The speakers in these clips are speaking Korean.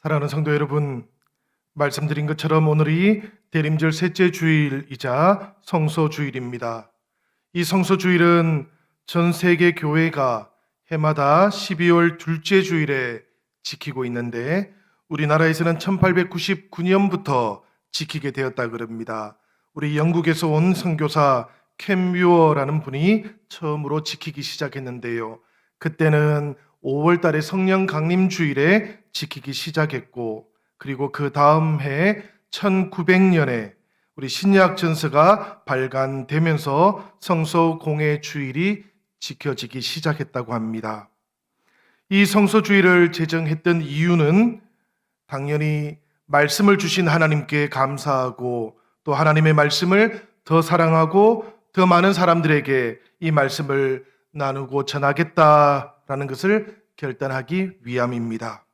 사랑하는 성도 여러분, 말씀드린 것처럼 오늘이 대림절 셋째 주일이자 성소주일입니다. 이 성소주일은 전 세계 교회가 해마다 12월 둘째 주일에 지키고 있는데 우리나라에서는 1899년부터 지키게 되었다 그럽니다. 우리 영국에서 온 선교사 캠 뮤어라는 분이 처음으로 지키기 시작했는데요. 그때는 5월 달에 성령 강림 주일에 지키기 시작했고, 그리고 그 다음 해 1900년에 우리 신약 전서가 발간되면서 성서 공회 주일이 지켜지기 시작했다고 합니다. 이 성서 주일을 제정했던 이유는 당연히 말씀을 주신 하나님께 감사하고 또 하나님의 말씀을 더 사랑하고 더 많은 사람들에게 이 말씀을 나누고 전하겠다라는 것을 결단하기 위함입니다.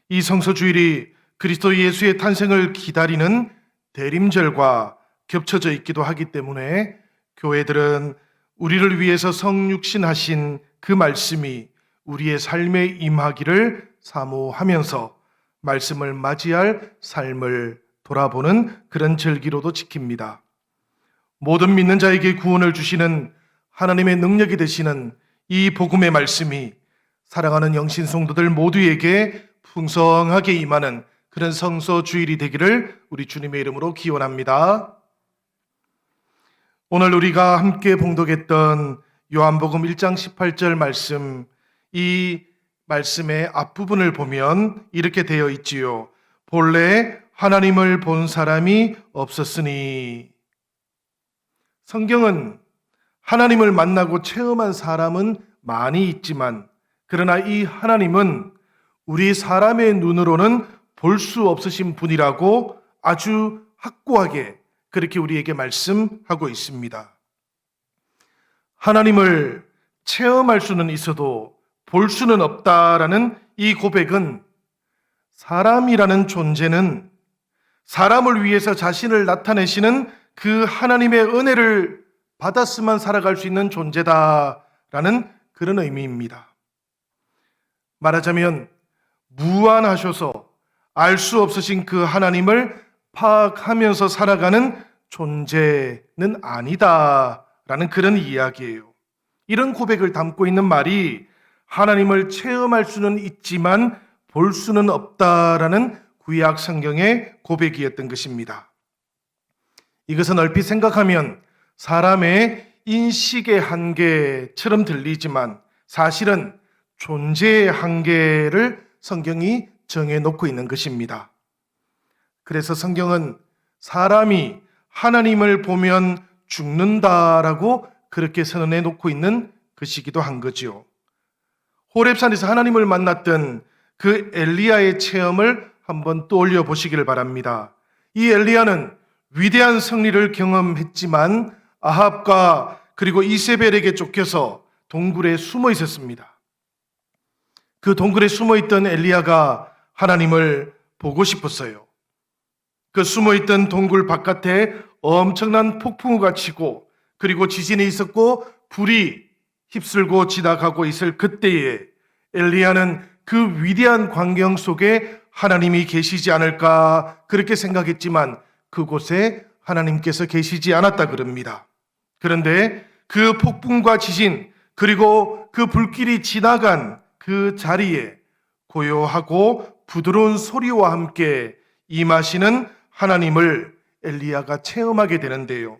이 성소주일이 그리스도 예수의 탄생을 기다리는 대림절과 겹쳐져 있기도 하기 때문에 교회들은 우리를 위해서 성육신하신 그 말씀이 우리의 삶에 임하기를 사모하면서 말씀을 맞이할 삶을 돌아보는 그런 절기로도 지킵니다. 모든 믿는 자에게 구원을 주시는 하나님의 능력이 되시는 이 복음의 말씀이 사랑하는 영신 성도들 모두에게 풍성하게 임하는 그런 성소주일이 되기를 우리 주님의 이름으로 기원합니다. 오늘 우리가 함께 봉독했던 요한복음 1장 18절 말씀, 이 말씀의 앞부분을 보면 이렇게 되어 있지요. 본래 하나님을 본 사람이 없었으니. 성경은 하나님을 만나고 체험한 사람은 많이 있지만 그러나 이 하나님은 우리 사람의 눈으로는 볼 수 없으신 분이라고 아주 확고하게 그렇게 우리에게 말씀하고 있습니다. 하나님을 체험할 수는 있어도 볼 수는 없다라는 이 고백은 사람이라는 존재는 사람을 위해서 자신을 나타내시는 그 하나님의 은혜를 받았으면 살아갈 수 있는 존재다라는 그런 의미입니다. 말하자면 무한하셔서 알 수 없으신 그 하나님을 파악하면서 살아가는 존재는 아니다라는 그런 이야기예요. 이런 고백을 담고 있는 말이 하나님을 체험할 수는 있지만 볼 수는 없다라는 구약 성경의 고백이었던 것입니다. 이것은 얼핏 생각하면 사람의 인식의 한계처럼 들리지만 사실은 존재의 한계를 성경이 정해놓고 있는 것입니다. 그래서 성경은 사람이 하나님을 보면 죽는다라고 그렇게 선언해 놓고 있는 것이기도 한 거죠. 호렙산에서 하나님을 만났던 그 엘리야의 체험을 한번 떠올려 보시기를 바랍니다. 이 엘리야는 위대한 승리를 경험했지만 아합과 그리고 이세벨에게 쫓겨서 동굴에 숨어 있었습니다. 그 동굴에 숨어 있던 엘리야가 하나님을 보고 싶었어요. 그 숨어 있던 동굴 바깥에 엄청난 폭풍우가 치고 그리고 지진이 있었고 불이 휩쓸고 지나가고 있을 그때에 엘리야는 그 위대한 광경 속에 하나님이 계시지 않을까 그렇게 생각했지만 그곳에 하나님께서 계시지 않았다 그럽니다. 그런데 그 폭풍과 지진 그리고 그 불길이 지나간 그 자리에 고요하고 부드러운 소리와 함께 임하시는 하나님을 엘리야가 체험하게 되는데요.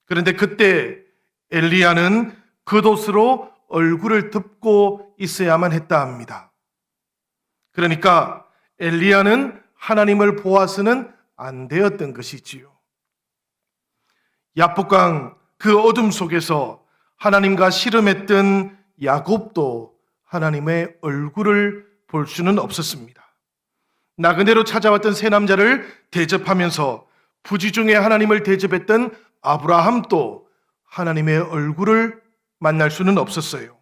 그런데 그때 엘리야는 겉옷으로 얼굴을 덮고 있어야만 했다 합니다. 그러니까 엘리야는 하나님을 보아서는 안 되었던 것이지요. 야복강 그 어둠 속에서 하나님과 씨름했던 야곱도 하나님의 얼굴을 볼 수는 없었습니다. 나그네로 찾아왔던 세 남자를 대접하면서 부지 중에 하나님을 대접했던 아브라함도 하나님의 얼굴을 만날 수는 없었어요.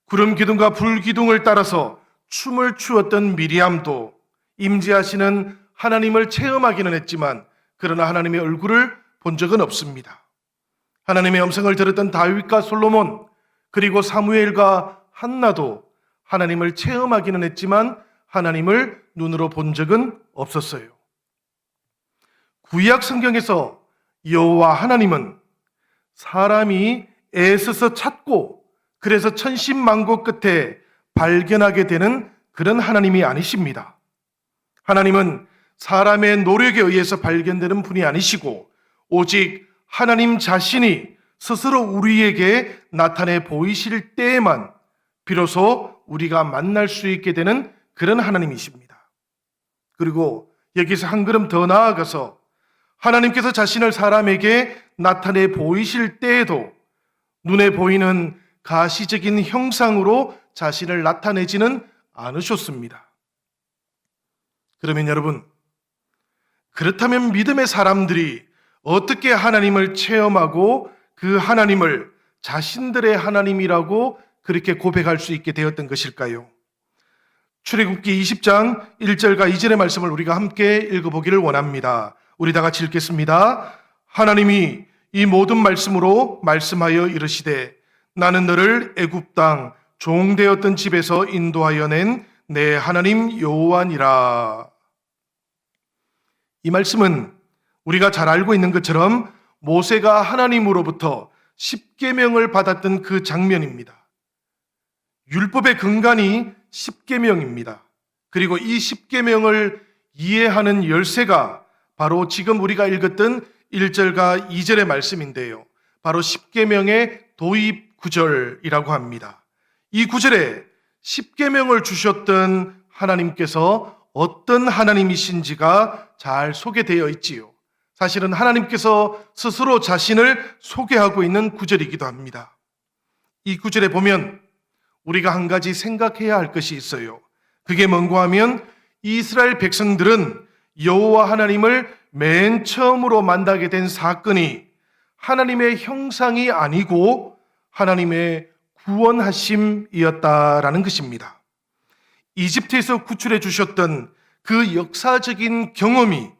구름 기둥과 불 기둥을 따라서 춤을 추었던 미리암도 임재하시는 하나님을 체험하기는 했지만 그러나 하나님의 얼굴을 본 적은 없습니다. 하나님의 음성을 들었던 다윗과 솔로몬 그리고 사무엘과 한나도 하나님을 체험하기는 했지만 하나님을 눈으로 본 적은 없었어요. 구약 성경에서 여호와 하나님은 사람이 애써서 찾고 그래서 천신만고 끝에 발견하게 되는 그런 하나님이 아니십니다. 하나님은 사람의 노력에 의해서 발견되는 분이 아니시고 오직 하나님 자신이 스스로 우리에게 나타내 보이실 때에만 비로소 우리가 만날 수 있게 되는 그런 하나님이십니다. 그리고 여기서 한 걸음 더 나아가서 하나님께서 자신을 사람에게 나타내 보이실 때에도 눈에 보이는 가시적인 형상으로 자신을 나타내지는 않으셨습니다. 그러면 여러분, 그렇다면 믿음의 사람들이 어떻게 하나님을 체험하고 그 하나님을 자신들의 하나님이라고 그렇게 고백할 수 있게 되었던 것일까요? 출애굽기 20장 1절과 2절의 말씀을 우리가 함께 읽어보기를 원합니다. 우리 다 같이 읽겠습니다. 하나님이 이 모든 말씀으로 말씀하여 이르시되 나는 너를 애굽 땅 종되었던 집에서 인도하여 낸 내 하나님 여호와니라. 이 말씀은 우리가 잘 알고 있는 것처럼 모세가 하나님으로부터 십계명을 받았던 그 장면입니다. 율법의 근간이 십계명입니다. 그리고 이 십계명을 이해하는 열쇠가 바로 지금 우리가 읽었던 1절과 2절의 말씀인데요. 바로 십계명의 도입 구절이라고 합니다. 이 구절에 십계명을 주셨던 하나님께서 어떤 하나님이신지가 잘 소개되어 있지요. 사실은 하나님께서 스스로 자신을 소개하고 있는 구절이기도 합니다. 이 구절에 보면 우리가 한 가지 생각해야 할 것이 있어요. 그게 뭔가 하면 이스라엘 백성들은 여호와 하나님을 맨 처음으로 만나게 된 사건이 하나님의 형상이 아니고 하나님의 구원하심이었다라는 것입니다. 이집트에서 구출해 주셨던 그 역사적인 경험이,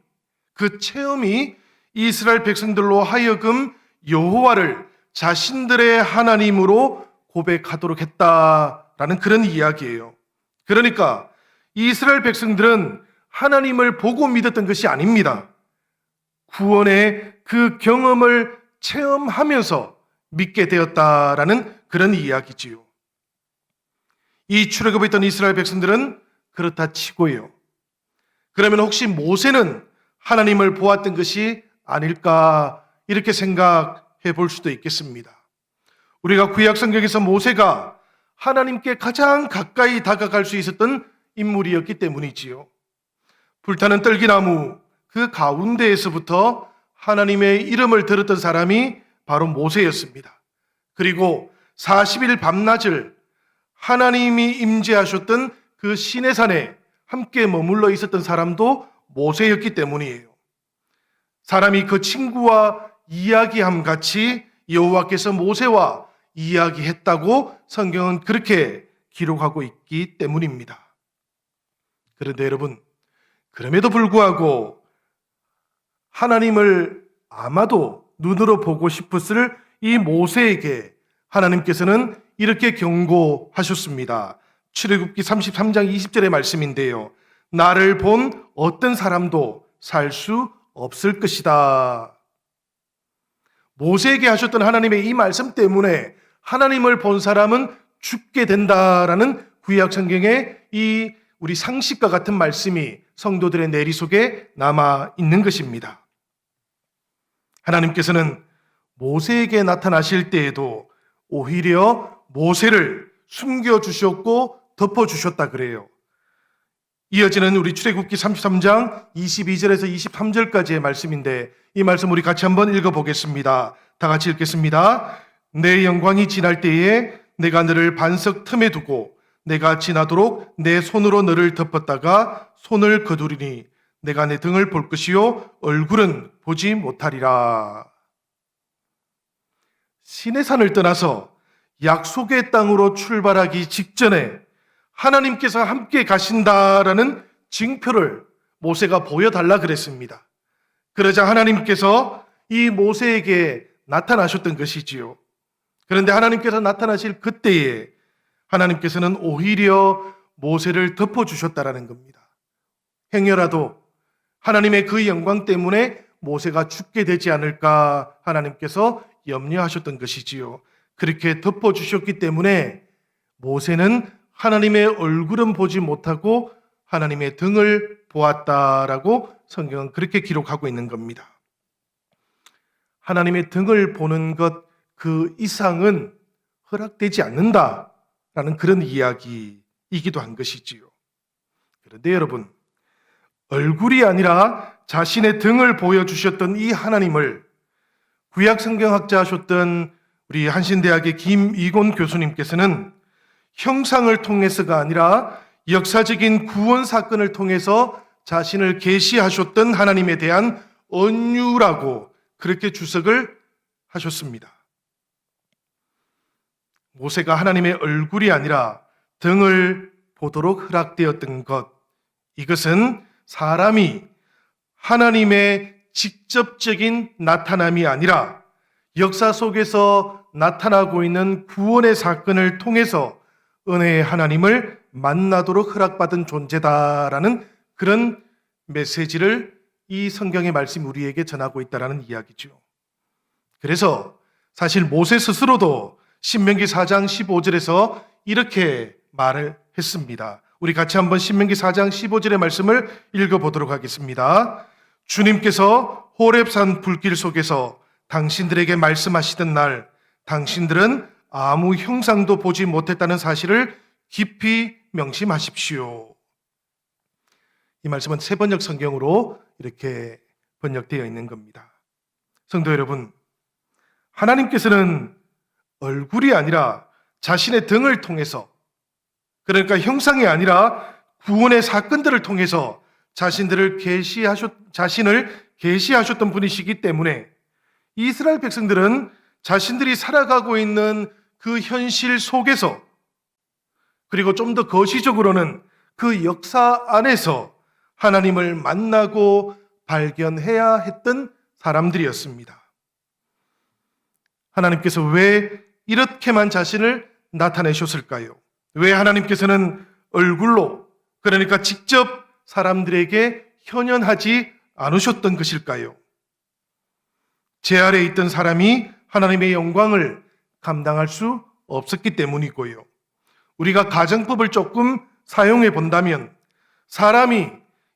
그 체험이 이스라엘 백성들로 하여금 여호와를 자신들의 하나님으로 고백하도록 했다라는 그런 이야기예요. 그러니까 이스라엘 백성들은 하나님을 보고 믿었던 것이 아닙니다. 구원의 그 경험을 체험하면서 믿게 되었다라는 그런 이야기지요. 이 출애굽에 있던 이스라엘 백성들은 그렇다 치고요. 그러면 혹시 모세는 하나님을 보았던 것이 아닐까 이렇게 생각해 볼 수도 있겠습니다. 우리가 구약 성경에서 모세가 하나님께 가장 가까이 다가갈 수 있었던 인물이었기 때문이지요. 불타는 떨기나무 그 가운데에서부터 하나님의 이름을 들었던 사람이 바로 모세였습니다. 그리고 40일 밤낮을 하나님이 임재하셨던 그 시내산에 함께 머물러 있었던 사람도 모세였기 때문이에요. 사람이 그 친구와 이야기함 같이 여호와께서 모세와 이야기했다고 성경은 그렇게 기록하고 있기 때문입니다. 그런데 여러분, 그럼에도 불구하고 하나님을 아마도 눈으로 보고 싶었을 이 모세에게 하나님께서는 이렇게 경고하셨습니다. 출애굽기 33장 20절의 말씀인데요. 나를 본 어떤 사람도 살 수 없을 것이다. 모세에게 하셨던 하나님의 이 말씀 때문에 하나님을 본 사람은 죽게 된다라는 구약 성경의 이 우리 상식과 같은 말씀이 성도들의 내리 속에 남아 있는 것입니다. 하나님께서는 모세에게 나타나실 때에도 오히려 모세를 숨겨주셨고 덮어주셨다 그래요. 이어지는 우리 출애굽기 33장 22절에서 23절까지의 말씀인데 이 말씀 우리 같이 한번 읽어보겠습니다. 다 같이 읽겠습니다. 내 영광이 지날 때에 내가 너를 반석 틈에 두고 내가 지나도록 내 손으로 너를 덮었다가 손을 거두리니 내가 내 등을 볼 것이요 얼굴은 보지 못하리라. 시내산을 떠나서 약속의 땅으로 출발하기 직전에 하나님께서 함께 가신다라는 징표를 모세가 보여달라 그랬습니다. 그러자 하나님께서 이 모세에게 나타나셨던 것이지요. 그런데 하나님께서 나타나실 그때에 하나님께서는 오히려 모세를 덮어주셨다라는 겁니다. 행여라도 하나님의 그 영광 때문에 모세가 죽게 되지 않을까 하나님께서 염려하셨던 것이지요. 그렇게 덮어주셨기 때문에 모세는 하나님의 얼굴은 보지 못하고 하나님의 등을 보았다라고 성경은 그렇게 기록하고 있는 겁니다. 하나님의 등을 보는 것 그 이상은 허락되지 않는다라는 그런 이야기이기도 한 것이지요. 그런데 여러분, 얼굴이 아니라 자신의 등을 보여주셨던 이 하나님을 구약 성경학자하셨던 우리 한신대학의 김이곤 교수님께서는 형상을 통해서가 아니라 역사적인 구원 사건을 통해서 자신을 계시하셨던 하나님에 대한 언유라고 그렇게 주석을 하셨습니다. 모세가 하나님의 얼굴이 아니라 등을 보도록 허락되었던 것, 이것은 사람이 하나님의 직접적인 나타남이 아니라 역사 속에서 나타나고 있는 구원의 사건을 통해서 은혜의 하나님을 만나도록 허락받은 존재다라는 그런 메시지를 이 성경의 말씀이 우리에게 전하고 있다는 이야기죠. 그래서 사실 모세 스스로도 신명기 4장 15절에서 이렇게 말을 했습니다. 우리 같이 한번 신명기 4장 15절의 말씀을 읽어보도록 하겠습니다. 주님께서 호렙산 불길 속에서 당신들에게 말씀하시던 날 당신들은 아무 형상도 보지 못했다는 사실을 깊이 명심하십시오. 이 말씀은 새번역 성경으로 이렇게 번역되어 있는 겁니다. 성도 여러분, 하나님께서는 얼굴이 아니라 자신의 등을 통해서, 그러니까 형상이 아니라 구원의 사건들을 통해서 자신을 계시하셨던 분이시기 때문에 이스라엘 백성들은 자신들이 살아가고 있는 그 현실 속에서, 그리고 좀 더 거시적으로는 그 역사 안에서 하나님을 만나고 발견해야 했던 사람들이었습니다. 하나님께서 왜 이렇게만 자신을 나타내셨을까요? 왜 하나님께서는 얼굴로, 그러니까 직접 사람들에게 현현하지 않으셨던 것일까요? 제 아래에 있던 사람이 하나님의 영광을 감당할 수 없었기 때문이고요. 우리가 가정법을 조금 사용해 본다면 사람이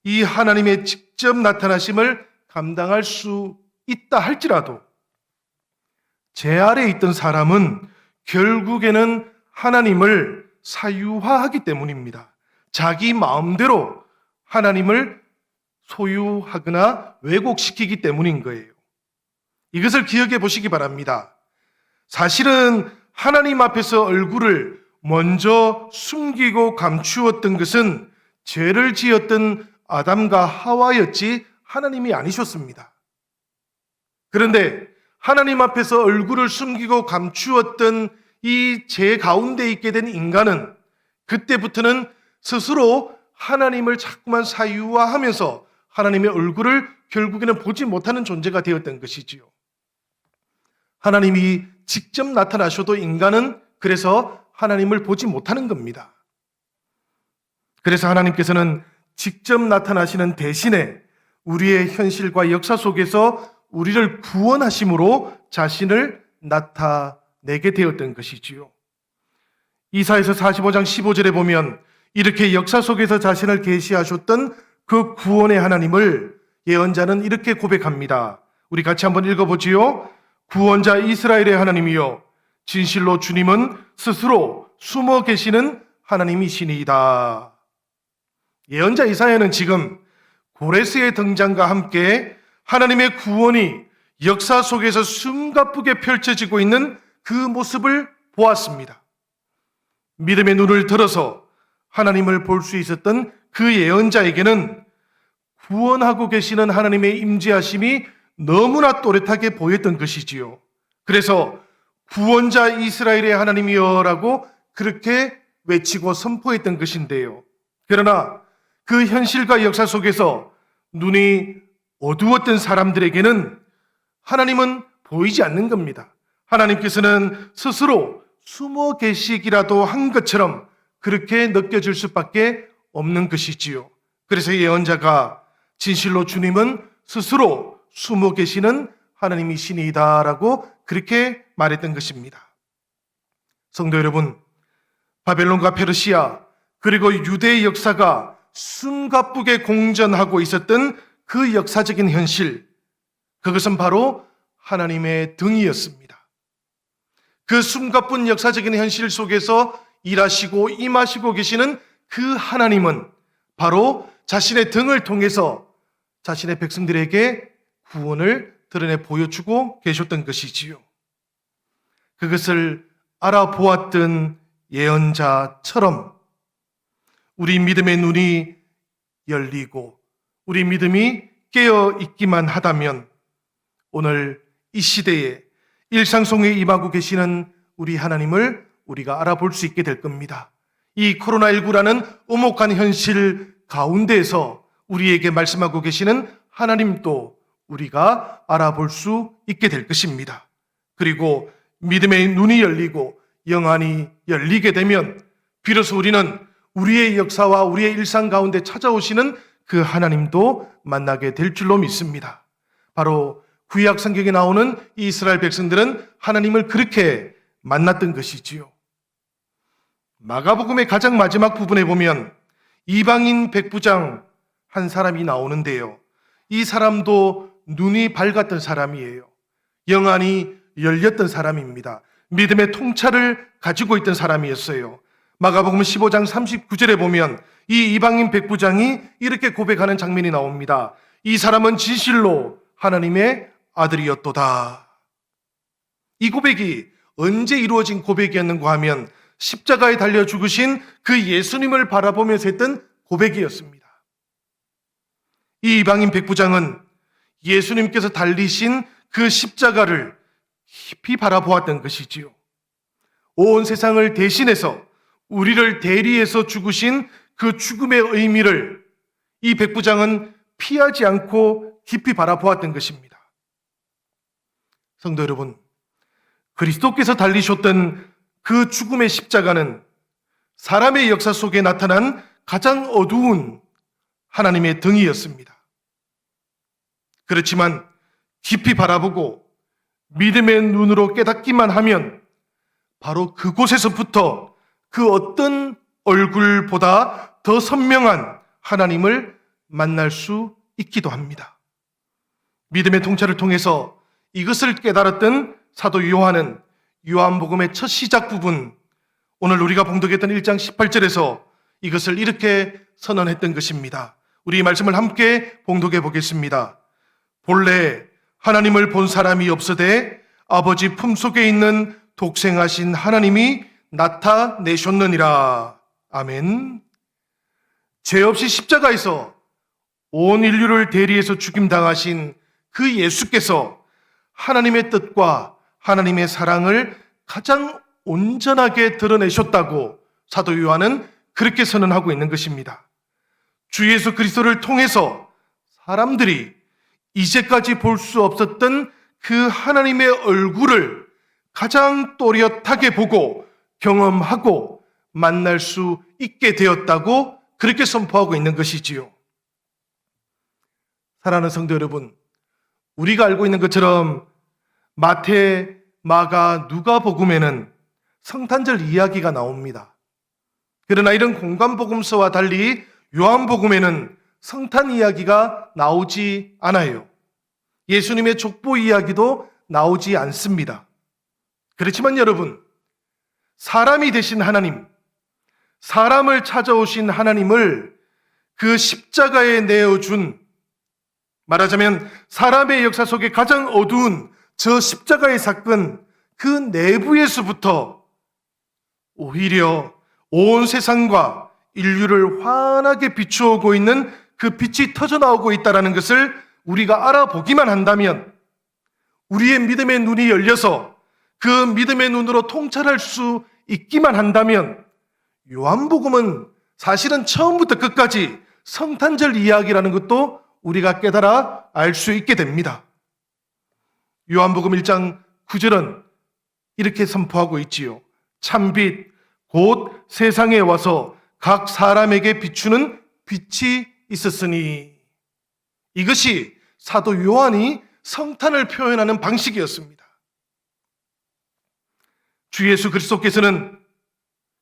이 하나님의 직접 나타나심을 감당할 수 있다 할지라도 제 아래에 있던 사람은 결국에는 하나님을 사유화하기 때문입니다. 자기 마음대로 하나님을 소유하거나 왜곡시키기 때문인 거예요. 이것을 기억해 보시기 바랍니다. 사실은 하나님 앞에서 얼굴을 먼저 숨기고 감추었던 것은 죄를 지었던 아담과 하와였지 하나님이 아니셨습니다. 그런데 하나님 앞에서 얼굴을 숨기고 감추었던 이 죄 가운데 있게 된 인간은 그때부터는 스스로 하나님을 자꾸만 사유화하면서 하나님의 얼굴을 결국에는 보지 못하는 존재가 되었던 것이지요. 하나님이 직접 나타나셔도 인간은 그래서 하나님을 보지 못하는 겁니다. 그래서 하나님께서는 직접 나타나시는 대신에 우리의 현실과 역사 속에서 우리를 구원하심으로 자신을 나타내게 되었던 것이지요. 이사야서 45장 15절에 보면 이렇게 역사 속에서 자신을 계시하셨던 그 구원의 하나님을 예언자는 이렇게 고백합니다. 우리 같이 한번 읽어보지요. 구원자 이스라엘의 하나님이여, 진실로 주님은 스스로 숨어 계시는 하나님이시니이다. 예언자 이사야는 지금 고레스의 등장과 함께 하나님의 구원이 역사 속에서 숨가쁘게 펼쳐지고 있는 그 모습을 보았습니다. 믿음의 눈을 들어서 하나님을 볼 수 있었던 그 예언자에게는 구원하고 계시는 하나님의 임재하심이 너무나 또렷하게 보였던 것이지요. 그래서 구원자 이스라엘의 하나님이여라고 그렇게 외치고 선포했던 것인데요. 그러나 그 현실과 역사 속에서 눈이 어두웠던 사람들에게는 하나님은 보이지 않는 겁니다. 하나님께서는 스스로 숨어 계시기라도 한 것처럼 그렇게 느껴질 수밖에 없는 것이지요. 그래서 예언자가 진실로 주님은 스스로 숨어 계시는 하나님이시니이다라고 그렇게 말했던 것입니다. 성도 여러분, 바벨론과 페르시아 그리고 유대의 역사가 숨가쁘게 공전하고 있었던 그 역사적인 현실, 그것은 바로 하나님의 등이었습니다. 그 숨가쁜 역사적인 현실 속에서 일하시고 임하시고 계시는 그 하나님은 바로 자신의 등을 통해서 자신의 백성들에게 구원을 드러내 보여주고 계셨던 것이지요. 그것을 알아보았던 예언자처럼 우리 믿음의 눈이 열리고 우리 믿음이 깨어 있기만 하다면 오늘 이 시대에 일상 속에 임하고 계시는 우리 하나님을 우리가 알아볼 수 있게 될 겁니다. 이 코로나19라는 엄혹한 현실 가운데에서 우리에게 말씀하고 계시는 하나님도 우리가 알아볼 수 있게 될 것입니다. 그리고 믿음의 눈이 열리고 영안이 열리게 되면 비로소 우리는 우리의 역사와 우리의 일상 가운데 찾아오시는 그 하나님도 만나게 될 줄로 믿습니다. 바로 구약 성경에 나오는 이스라엘 백성들은 하나님을 그렇게 만났던 것이지요. 마가복음의 가장 마지막 부분에 보면 이방인 백부장 한 사람이 나오는데요. 이 사람도 눈이 밝았던 사람이에요. 영안이 열렸던 사람입니다. 믿음의 통찰을 가지고 있던 사람이었어요. 마가복음 15장 39절에 보면 이 이방인 백부장이 이렇게 고백하는 장면이 나옵니다. 이 사람은 진실로 하나님의 아들이었도다. 이 고백이 언제 이루어진 고백이었는가 하면 십자가에 달려 죽으신 그 예수님을 바라보면서 했던 고백이었습니다. 이 이방인 백부장은 예수님께서 달리신 그 십자가를 깊이 바라보았던 것이지요. 온 세상을 대신해서 우리를 대리해서 죽으신 그 죽음의 의미를 이 백부장은 피하지 않고 깊이 바라보았던 것입니다. 성도 여러분, 그리스도께서 달리셨던 그 죽음의 십자가는 사람의 역사 속에 나타난 가장 어두운 하나님의 등이었습니다. 그렇지만 깊이 바라보고 믿음의 눈으로 깨닫기만 하면 바로 그곳에서부터 그 어떤 얼굴보다 더 선명한 하나님을 만날 수 있기도 합니다. 믿음의 통찰을 통해서 이것을 깨달았던 사도 요한은 요한복음의 첫 시작 부분, 오늘 우리가 봉독했던 1장 18절에서 이것을 이렇게 선언했던 것입니다. 우리 이 말씀을 함께 봉독해 보겠습니다. 본래 하나님을 본 사람이 없으되 아버지 품속에 있는 독생하신 하나님이 나타내셨느니라. 아멘. 죄 없이 십자가에서 온 인류를 대리해서 죽임당하신 그 예수께서 하나님의 뜻과 하나님의 사랑을 가장 온전하게 드러내셨다고 사도 요한은 그렇게 선언하고 있는 것입니다. 주 예수 그리스도를 통해서 사람들이 이제까지 볼 수 없었던 그 하나님의 얼굴을 가장 또렷하게 보고 경험하고 만날 수 있게 되었다고 그렇게 선포하고 있는 것이지요. 사랑하는 성도 여러분, 우리가 알고 있는 것처럼 마태, 마가, 누가복음에는 성탄절 이야기가 나옵니다. 그러나 이런 공관복음서와 달리 요한복음에는 성탄 이야기가 나오지 않아요. 예수님의 족보 이야기도 나오지 않습니다. 그렇지만 여러분, 사람이 되신 하나님, 사람을 찾아오신 하나님을 그 십자가에 내어준, 말하자면 사람의 역사 속에 가장 어두운 저 십자가의 사건, 그 내부에서부터 오히려 온 세상과 인류를 환하게 비추어오고 있는 그 빛이 터져나오고 있다는 것을 우리가 알아보기만 한다면, 우리의 믿음의 눈이 열려서 그 믿음의 눈으로 통찰할 수 있기만 한다면, 요한복음은 사실은 처음부터 끝까지 성탄절 이야기라는 것도 우리가 깨달아 알 수 있게 됩니다. 요한복음 1장 9절은 이렇게 선포하고 있지요. 참빛 곧 세상에 와서 각 사람에게 비추는 빛이 있었으니, 이것이 사도 요한이 성탄을 표현하는 방식이었습니다. 주 예수 그리스도께서는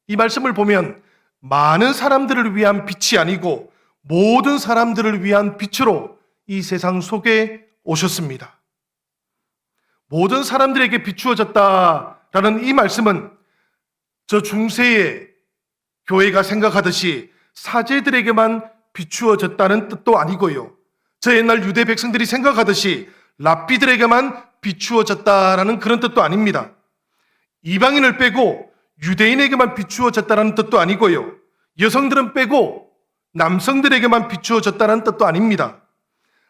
이 말씀을 보면 많은 사람들을 위한 빛이 아니고 모든 사람들을 위한 빛으로 이 세상 속에 오셨습니다. 모든 사람들에게 비추어졌다라는 이 말씀은 저 중세의 교회가 생각하듯이 사제들에게만 비추어졌다는 뜻도 아니고요, 저 옛날 유대 백성들이 생각하듯이 랍비들에게만 비추어졌다라는 그런 뜻도 아닙니다. 이방인을 빼고 유대인에게만 비추어졌다는 뜻도 아니고요, 여성들은 빼고 남성들에게만 비추어졌다는 뜻도 아닙니다.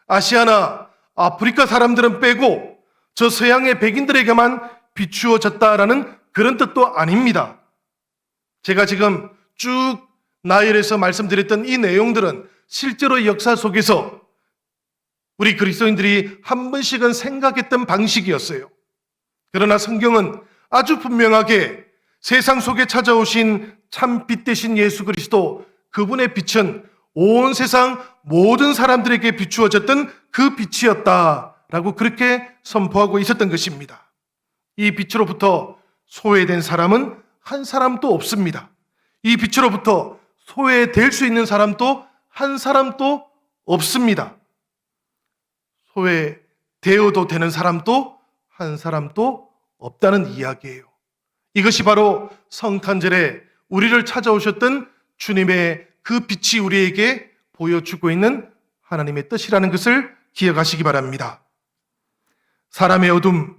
아시아나 아프리카 사람들은 빼고 저 서양의 백인들에게만 비추어졌다라는 그런 뜻도 아닙니다. 제가 지금 쭉 나열해서 말씀드렸던 이 내용들은 실제로 역사 속에서 우리 그리스도인들이 한 번씩은 생각했던 방식이었어요. 그러나 성경은 아주 분명하게 세상 속에 찾아오신 참 빛 되신 예수 그리스도, 그분의 빛은 온 세상 모든 사람들에게 비추어졌던 그 빛이었다라고 그렇게 선포하고 있었던 것입니다. 이 빛으로부터 소외된 사람은 한 사람도 없습니다. 이 빛으로부터 소외될 수 있는 사람도 한 사람도 없습니다. 소외되어도 되는 사람도 한 사람도 없다는 이야기예요. 이것이 바로 성탄절에 우리를 찾아오셨던 주님의 그 빛이 우리에게 보여주고 있는 하나님의 뜻이라는 것을 기억하시기 바랍니다. 사람의 어둠,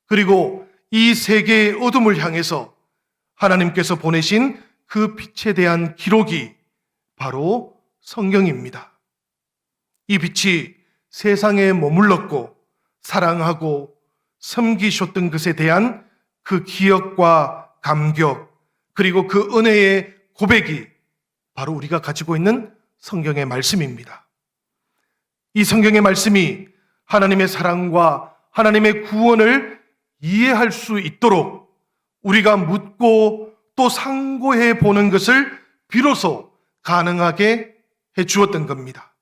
그리고 이 세계의 어둠을 향해서 하나님께서 보내신 그 빛에 대한 기록이 바로 성경입니다. 이 빛이 세상에 머물렀고 사랑하고 섬기셨던 것에 대한 그 기억과 감격, 그리고 그 은혜의 고백이 바로 우리가 가지고 있는 성경의 말씀입니다. 이 성경의 말씀이 하나님의 사랑과 하나님의 구원을 이해할 수 있도록 우리가 묻고 또 상고해 보는 것을 비로소 가능하게 해 주었던 겁니다.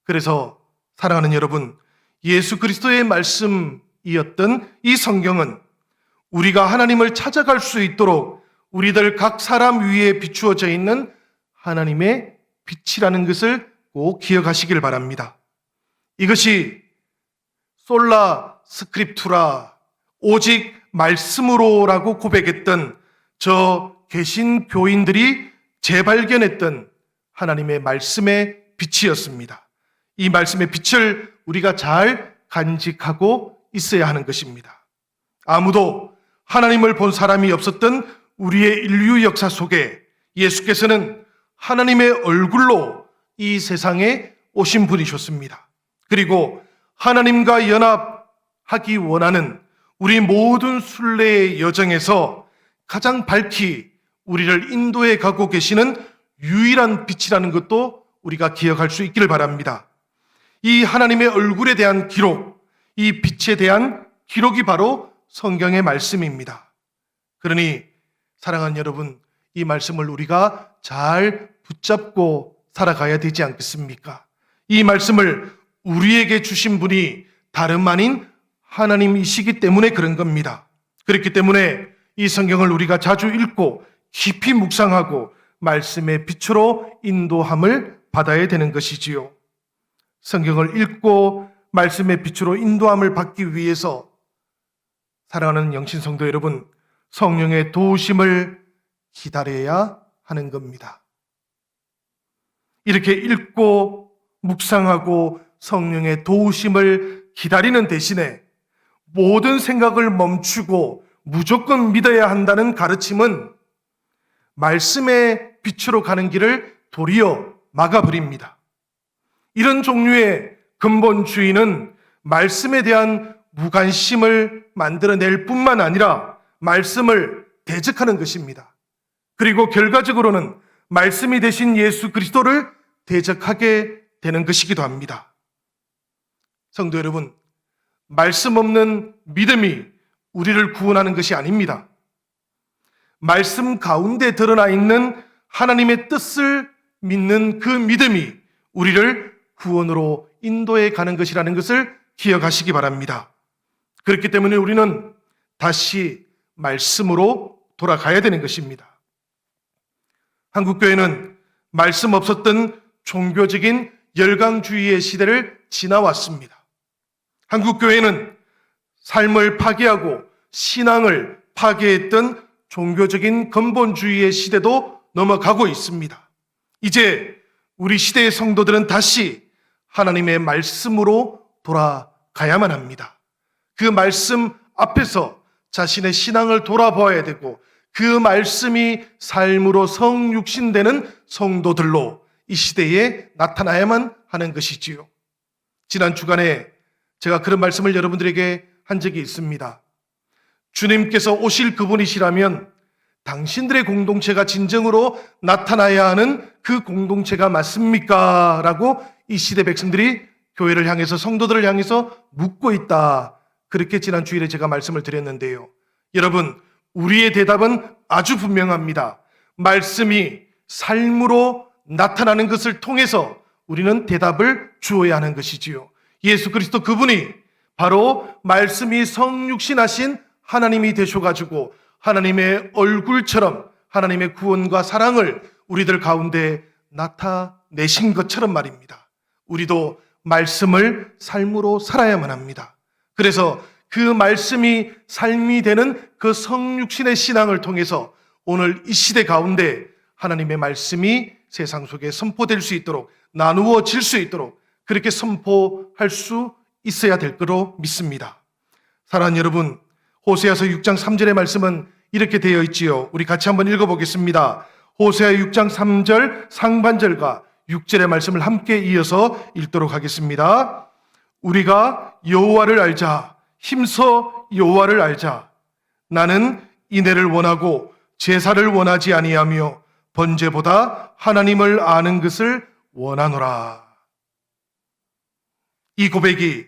그래서 사랑하는 여러분, 예수 그리스도의 말씀이었던 이 성경은 우리가 하나님을 찾아갈 수 있도록 우리들 각 사람 위에 비추어져 있는 하나님의 빛이라는 것을 꼭 기억하시길 바랍니다. 이것이 솔라 스크립투라, 오직 말씀으로라고 고백했던 저 개신 교인들이 재발견했던 하나님의 말씀의 빛이었습니다. 이 말씀의 빛을 우리가 잘 간직하고 있어야 하는 것입니다. 아무도 하나님을 본 사람이 없었던 우리의 인류 역사 속에 예수께서는 하나님의 얼굴로 이 세상에 오신 분이셨습니다. 그리고 하나님과 연합하기 원하는 우리 모든 순례의 여정에서 가장 밝히 우리를 인도해 가고 계시는 유일한 빛이라는 것도 우리가 기억할 수 있기를 바랍니다. 이 하나님의 얼굴에 대한 기록, 이 빛에 대한 기록이 바로 성경의 말씀입니다. 그러니 사랑하는 여러분, 이 말씀을 우리가 잘 붙잡고 살아가야 되지 않겠습니까? 이 말씀을 우리에게 주신 분이 다름 아닌 하나님이시기 때문에 그런 겁니다. 그렇기 때문에 이 성경을 우리가 자주 읽고 깊이 묵상하고 말씀의 빛으로 인도함을 받아야 되는 것이지요. 성경을 읽고 말씀의 빛으로 인도함을 받기 위해서 사랑하는 영신성도 여러분, 성령의 도우심을 기다려야 하는 겁니다. 이렇게 읽고 묵상하고 성령의 도우심을 기다리는 대신에 모든 생각을 멈추고 무조건 믿어야 한다는 가르침은 말씀의 빛으로 가는 길을 도리어 막아버립니다. 이런 종류의 근본주의는 말씀에 대한 무관심을 만들어낼 뿐만 아니라 말씀을 대적하는 것입니다. 그리고 결과적으로는 말씀이 되신 예수 그리스도를 대적하게 되는 것이기도 합니다. 성도 여러분, 말씀 없는 믿음이 우리를 구원하는 것이 아닙니다. 말씀 가운데 드러나 있는 하나님의 뜻을 믿는 그 믿음이 우리를 구원으로 인도해 가는 것이라는 것을 기억하시기 바랍니다. 그렇기 때문에 우리는 다시 말씀으로 돌아가야 되는 것입니다. 한국교회는 말씀 없었던 종교적인 열강주의의 시대를 지나왔습니다. 한국교회는 삶을 파괴하고 신앙을 파괴했던 종교적인 근본주의의 시대도 넘어가고 있습니다. 이제 우리 시대의 성도들은 다시 하나님의 말씀으로 돌아가야만 합니다. 그 말씀 앞에서 자신의 신앙을 돌아보아야 되고 그 말씀이 삶으로 성육신되는 성도들로 이 시대에 나타나야만 하는 것이지요. 지난 주간에 제가 그런 말씀을 여러분들에게 한 적이 있습니다. 주님께서 오실 그분이시라면 당신들의 공동체가 진정으로 나타나야 하는 그 공동체가 맞습니까? 라고 이 시대 백성들이 교회를 향해서 성도들을 향해서 묻고 있다. 그렇게 지난 주일에 제가 말씀을 드렸는데요. 여러분, 우리의 대답은 아주 분명합니다. 말씀이 삶으로 나타나는 것을 통해서 우리는 대답을 주어야 하는 것이지요. 예수 그리스도 그분이 바로 말씀이 성육신하신 하나님이 되셔가지고 하나님의 얼굴처럼 하나님의 구원과 사랑을 우리들 가운데 나타내신 것처럼 말입니다. 우리도 말씀을 삶으로 살아야만 합니다. 그래서 그 말씀이 삶이 되는 그 성육신의 신앙을 통해서 오늘 이 시대 가운데 하나님의 말씀이 세상 속에 선포될 수 있도록 나누어질 수 있도록 그렇게 선포할 수 있어야 될 거로 믿습니다. 사랑하는 여러분, 호세아서 6장 3절의 말씀은 이렇게 되어 있지요. 우리 같이 한번 읽어보겠습니다. 호세아 6장 3절 상반절과 6절의 말씀을 함께 이어서 읽도록 하겠습니다. 우리가 여호와를 알자. 힘써 여호와를 알자. 나는 인애를 원하고 제사를 원하지 아니하며 번제보다 하나님을 아는 것을 원하노라. 이 고백이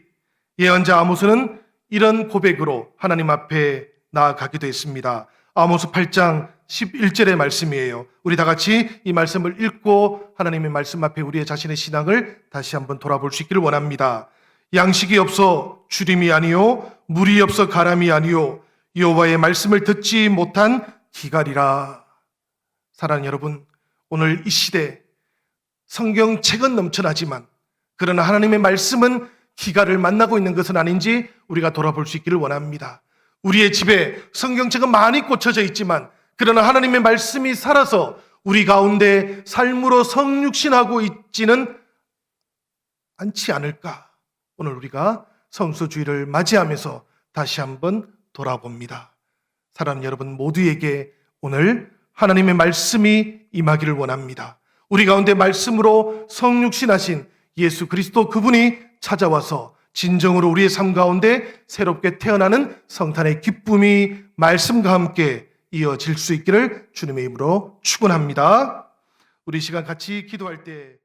예언자 아모스는 이런 고백으로 하나님 앞에 나아가기도 했습니다. 아모스 8장 11절의 말씀이에요. 우리 다 같이 이 말씀을 읽고 하나님의 말씀 앞에 우리의 자신의 신앙을 다시 한번 돌아볼 수 있기를 원합니다. 양식이 없어 주림이 아니요 물이 없어 가람이 아니요 여호와의 말씀을 듣지 못한 기갈이라. 사랑하는 여러분, 오늘 이 시대 성경책은 넘쳐나지만 그러나 하나님의 말씀은 기갈을 만나고 있는 것은 아닌지 우리가 돌아볼 수 있기를 원합니다. 우리의 집에 성경책은 많이 꽂혀져 있지만 그러나 하나님의 말씀이 살아서 우리 가운데 삶으로 성육신하고 있지는 않지 않을까. 오늘 우리가 성수주의를 맞이하면서 다시 한번 돌아봅니다. 사랑하는 여러분 모두에게 오늘 하나님의 말씀이 임하기를 원합니다. 우리 가운데 말씀으로 성육신하신 예수 그리스도 그분이 찾아와서 진정으로 우리의 삶 가운데 새롭게 태어나는 성탄의 기쁨이 말씀과 함께 이어질 수 있기를 주님의 이름으로 축원합니다. 우리 시간 같이 기도할 때